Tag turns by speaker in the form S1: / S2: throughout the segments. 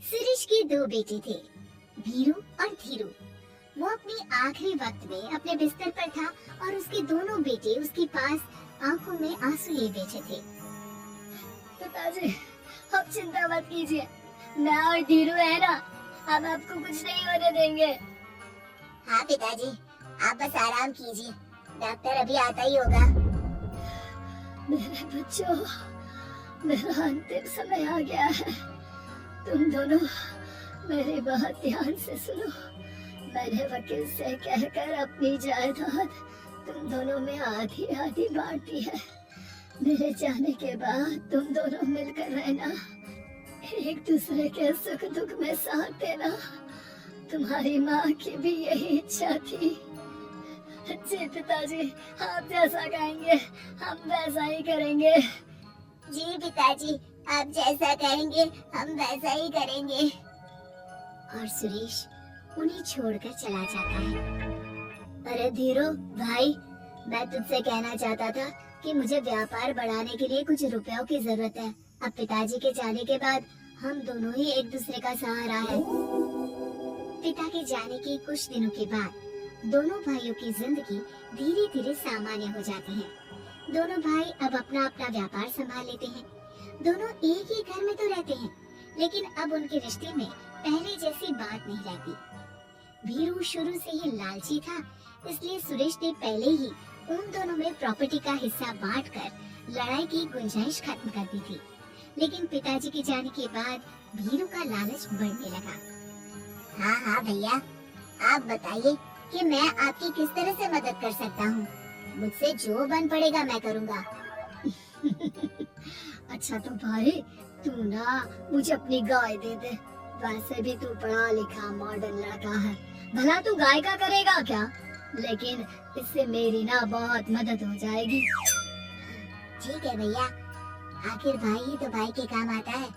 S1: सुरेश के दो बेटे थे, भीरू और धीरू। वो अपने आखिरी वक्त में अपने बिस्तर पर था और उसके दोनों बेटे उसके पास आंखों में आंसू लिए बैठे थे।
S2: पिताजी, आप चिंता मत कीजिए, मैं और धीरू है ना, हम आपको कुछ नहीं होने देंगे।
S1: हाँ पिताजी, आप बस आराम कीजिए, डॉक्टर अभी आता ही होगा।
S2: मेरे बच्चों, मेरा अंतिम समय आ गया है। तुम दोनों मेरी बात ध्यान से सुनो। मैंने वकील से कहकर अपनी जायदाद तुम दोनों में आधी आधी बांट दी है। मेरे जाने के बाद तुम दोनों मिलकर रहना, एक दूसरे के सुख दुख में साथ देना। तुम्हारी माँ की भी यही इच्छा थी। जी पिताजी, आप जैसा कहेंगे हम वैसा ही करेंगे।
S1: जी पिताजी, आप जैसा कहेंगे हम वैसा ही करेंगे। और सुरेश उन्हें छोड़कर चला जाता है।
S2: अरे धीरू भाई, मैं तुझसे कहना चाहता था कि मुझे व्यापार बढ़ाने के लिए कुछ रुपयों की जरूरत है। अब पिताजी के जाने के बाद हम दोनों ही एक दूसरे का सहारा है।
S1: पिता के जाने के कुछ दिनों के बाद दोनों भाइयों की जिंदगी धीरे धीरे सामान्य हो जाती है। दोनों भाई अब अपना अपना व्यापार संभाल लेते हैं। दोनों एक ही घर में तो रहते हैं, लेकिन अब उनके रिश्ते में पहले जैसी बात नहीं रहती। भीरू शुरू से ही लालची था, इसलिए सुरेश ने पहले ही उन दोनों में प्रॉपर्टी का हिस्सा बांटकर लड़ाई की गुंजाइश खत्म कर दी थी। लेकिन पिताजी के जाने के बाद भीरू का लालच बढ़ने लगा। हाँ भैया, आप बताइए कि मैं आपकी किस तरह से मदद कर सकता हूँ। मुझसे जो बन पड़ेगा मैं करूँगा।
S2: अच्छा तो भाई, तू ना मुझे अपनी गाय दे दे। वैसे भी तू पढ़ा लिखा मॉडर्न लड़का है, भला तू गाय का करेगा क्या? लेकिन इससे मेरी ना बहुत मदद हो जाएगी।
S1: ठीक है भैया, आखिर भाई ही तो भाई के काम आता है।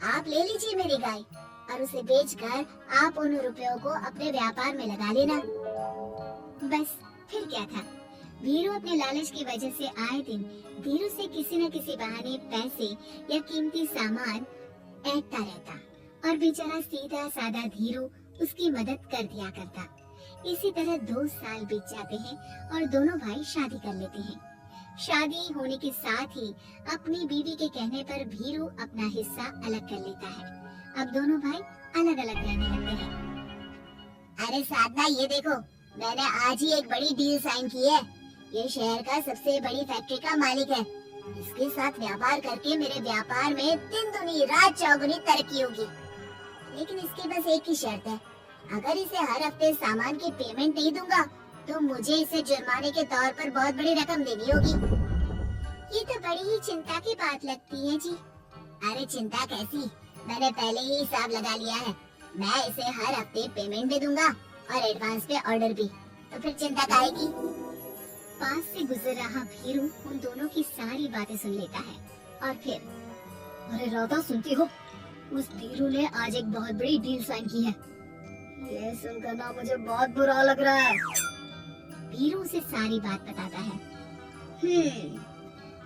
S1: आप ले लीजिए मेरी गाय और उसे बेचकर आप उन रुपयों को अपने व्यापार में लगा लेना। बस फिर क्या था, भीरू अपने लालच की वजह से आए दिन धीरू से किसी न किसी बहाने पैसे या कीमती सामान ऐंठता रहता और बेचारा सीधा सादा धीरू उसकी मदद कर दिया करता। इसी तरह 2 साल बीत जाते हैं और दोनों भाई शादी कर लेते हैं। शादी होने के साथ ही अपनी बीवी के कहने पर भीरू अपना हिस्सा अलग कर लेता है। अब दोनों भाई अलग अलग रहने लगते हैं। अरे साधना, ये देखो, मैंने आज ही एक बड़ी डील साइन की है। ये शहर का सबसे बड़ी फैक्ट्री का मालिक है। इसके साथ व्यापार करके मेरे व्यापार में दिन दुनी रात चौगुनी तरक्की होगी। लेकिन इसकी बस एक ही शर्त है, अगर इसे हर हफ्ते सामान की पेमेंट नहीं दूंगा तो मुझे इसे जुर्माने के तौर पर बहुत बड़ी रकम देनी होगी। ये तो बड़ी ही चिंता की बात लगती है जी। अरे चिंता कैसी, मैंने पहले ही हिसाब लगा लिया है। मैं इसे हर हफ्ते पेमेंट भी दूंगा और एडवांस पे ऑर्डर भी, तो फिर चिंता काहेगी। पास से गुजर रहा भीरू उन दोनों की सारी बातें सुन लेता है और फिर,
S2: अरे राधा सुनती हो, उस धीरू ने आज एक बहुत बड़ी डील साइन की है। ये सुनकर ना मुझे बहुत बुरा लग रहा है।
S1: भीरू उसे सारी बात बताता है।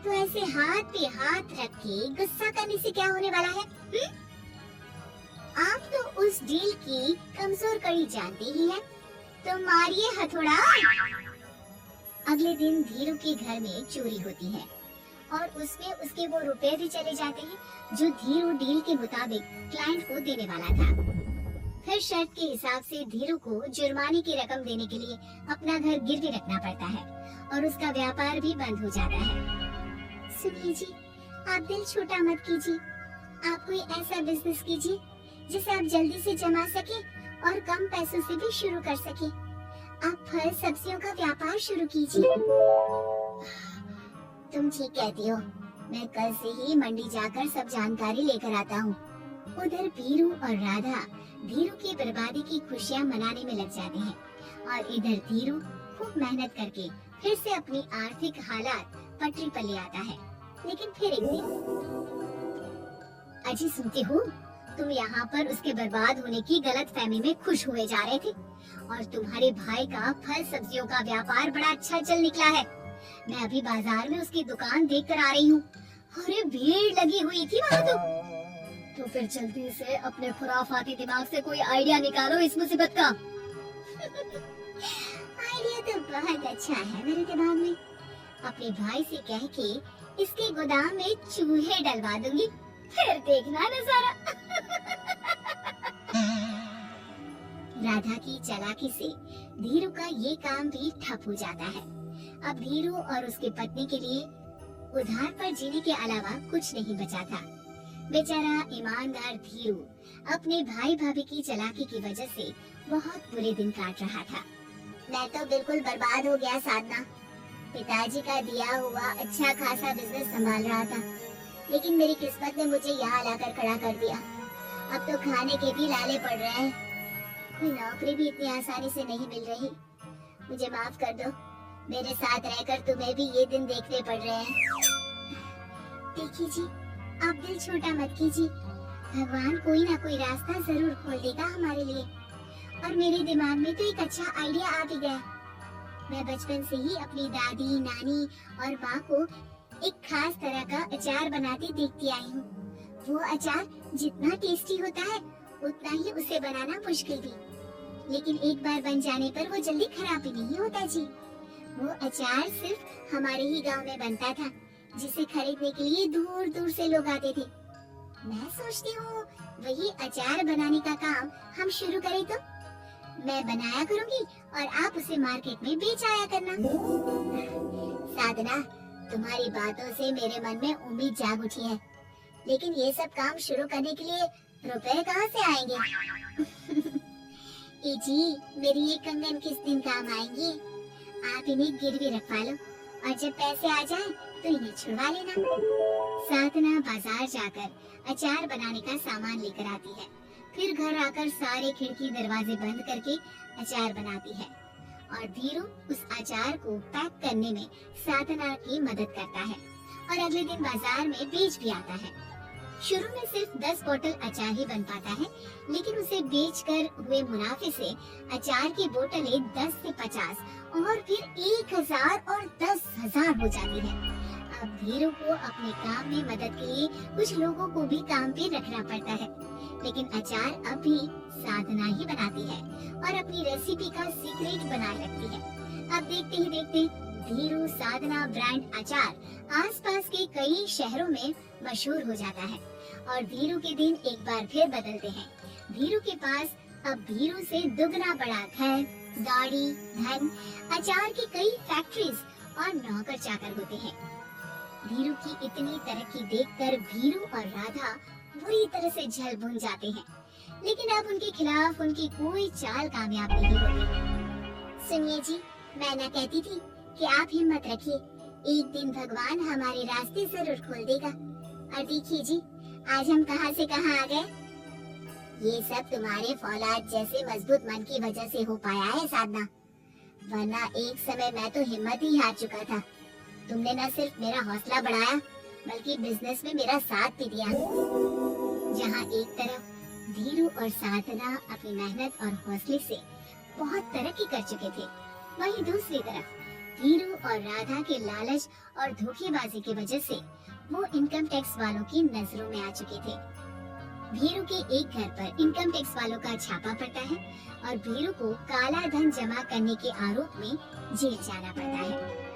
S1: तो ऐसे हाथ पे हाथ रख के गुस्सा करने से क्या होने वाला है? आप तो उस डील की कमजोर कड़ी जानते ही हैं, तो मारिए हथौड़ा। अगले दिन धीरू के घर में चोरी होती है और उसमें उसके वो रुपए भी चले जाते हैं जो धीरू डील के मुताबिक क्लाइंट को देने वाला था। फिर शर्त के हिसाब से धीरू को जुर्माने की रकम देने के लिए अपना घर गिरवी रखना पड़ता है और उसका व्यापार भी बंद हो जाता है। सुनिए जी, आप दिल छोटा मत कीजिए। आप कोई ऐसा बिजनेस कीजिए जिसे आप जल्दी से जमा सके और कम पैसों से भी शुरू कर सके। आप फल सब्जियों का व्यापार शुरू कीजिए। तुम ठीक कहती हो, मैं कल से ही मंडी जाकर सब जानकारी लेकर आता हूँ। उधर भीरू और राधा धीरू की बर्बादी की खुशियाँ मनाने में लग जाते हैं और इधर धीरू खूब मेहनत करके फिर से अपनी आर्थिक हालात पटरी पर ले आता है। लेकिन फिर एक दिन, अजी सुनती हो, तुम यहाँ पर उसके बर्बाद होने की गलत फहमी में खुश हुए जा रहे थे और तुम्हारे भाई का फल सब्जियों का व्यापार बड़ा अच्छा चल निकला है। मैं अभी बाजार में उसकी दुकान देख कर आ रही हूँ। अरे भीड़ लगी हुई थी वहाँ तो
S2: तो फिर जल्दी से अपने खुराफाती दिमाग से कोई आइडिया निकालो इस मुसीबत का।
S1: आइडिया तो बहुत अच्छा है मेरे दिमाग में। अपने भाई से कह के इसके गोदाम में चूहे डलवा दूंगी, फिर देखना नजारा। राधा की चालाकी से धीरू का ये काम भी ठप हो जाता है। अब धीरू और उसकी पत्नी के लिए उधार पर जीने के अलावा कुछ नहीं बचा था। बेचारा ईमानदार धीरू अपने भाई भाभी की चालाकी की वजह से बहुत बुरे दिन काट रहा था। मैं तो बिल्कुल बर्बाद हो गया साधना। पिताजी का दिया हुआ अच्छा खासा बिजनेस संभाल रहा था, लेकिन मेरी किस्मत ने मुझे यहाँ लाकर खड़ा कर दिया। अब तो खाने के भी लाले पड़ रहे हैं। कोई नौकरी भी इतनी आसानी से नहीं मिल रही। मुझे माफ कर दो, मेरे साथ रहकर तुम्हें भी ये दिन देखने पड़ रहे हैं। देखिए जी, आप दिल छोटा मत कीजिए। भगवान कोई ना कोई रास्ता जरूर खोल देगा हमारे लिए। और मेरे दिमाग में तो एक अच्छा आइडिया आ भी गया। मैं बचपन से ही अपनी दादी, नानी और माँ को एक खास तरह का अचार बनाते देखती आई हूँ। वो अचार जितना टेस्टी होता है, उतना ही उसे बनाना मुश्किल भी। लेकिन एक बार बन जाने पर वो जल्दी खराब भी नहीं होता जी। वो अचार सिर्फ हमारे ही गांव में बनता था, जिसे खरीदने के लिए दूर दूर से लोग आते थे। मैं सोचती हूँ वही अचार बनाने का काम हम शुरू करें तो। मैं बनाया करूँगी और आप उसे मार्केट में बेच आया करना। साधना, तुम्हारी बातों से मेरे मन में उम्मीद जाग उठी है, लेकिन ये सब काम शुरू करने के लिए रुपए कहाँ से आएंगे? ए जी, मेरी ये कंगन किस दिन काम आएंगी? आप इन्हें गिरवी रखवा लो और जब पैसे आ जाएं तो इन्हें छुड़वा लेना। साधना बाजार जाकर अचार बनाने का सामान लेकर आती है, फिर घर आकर सारे खिड़की दरवाजे बंद करके अचार बनाती है और धीरू उस अचार को पैक करने में साधना की मदद करता है और अगले दिन बाजार में बेच भी आता है। शुरू में सिर्फ 10 बोतल अचार ही बन पाता है, लेकिन उसे बेचकर हुए मुनाफे से अचार की बोतलें 10 से 50 और फिर 1000 और 10,000 हो जाती है। अब धीरू को अपने काम में मदद के लिए कुछ लोगों को भी काम पे रखना पड़ता है, लेकिन अचार अब भी साधना ही बनाती है और अपनी रेसिपी का सीक्रेट बनाए रखती है। अब देखते ही देखते धीरू साधना ब्रांड अचार आसपास के कई शहरों में मशहूर हो जाता है और धीरू के दिन एक बार फिर बदलते हैं। धीरू के पास अब धीरू से दुगना बड़ा घर, गाड़ी, धन, अचार की कई फैक्ट्रीज और नौकर चाकर होते हैं। धीरू की इतनी तरक्की देखकर भीरू और राधा बुरी तरह से झल भुन जाते हैं, लेकिन अब उनके खिलाफ उनकी कोई चाल कामयाब नहीं होती। सुनिए जी, मैं ना कहती थी कि आप हिम्मत रखिए, एक दिन भगवान हमारे रास्ते जरूर खोल देगा। और देखिए जी, आज हम कहां से कहां आ गए। ये सब तुम्हारे फौलाद जैसे मजबूत मन की वजह से हो पाया है साधना, वरना एक समय मैं तो हिम्मत ही हार चुका था। तुमने न सिर्फ मेरा हौसला बढ़ाया, बल्कि बिजनेस में मेरा साथ भी दिया। जहाँ एक तरफ धीरू और साधना अपनी मेहनत और हौसले से बहुत तरक्की कर चुके थे, वहीं दूसरी तरफ धीरू और राधा के लालच और धोखेबाजी की वजह से वो इनकम टैक्स वालों की नजरों में आ चुके थे। धीरू के एक घर पर इनकम टैक्स वालों का छापा पड़ता है और धीरू को काला धन जमा करने के आरोप में जेल जाना पड़ता है।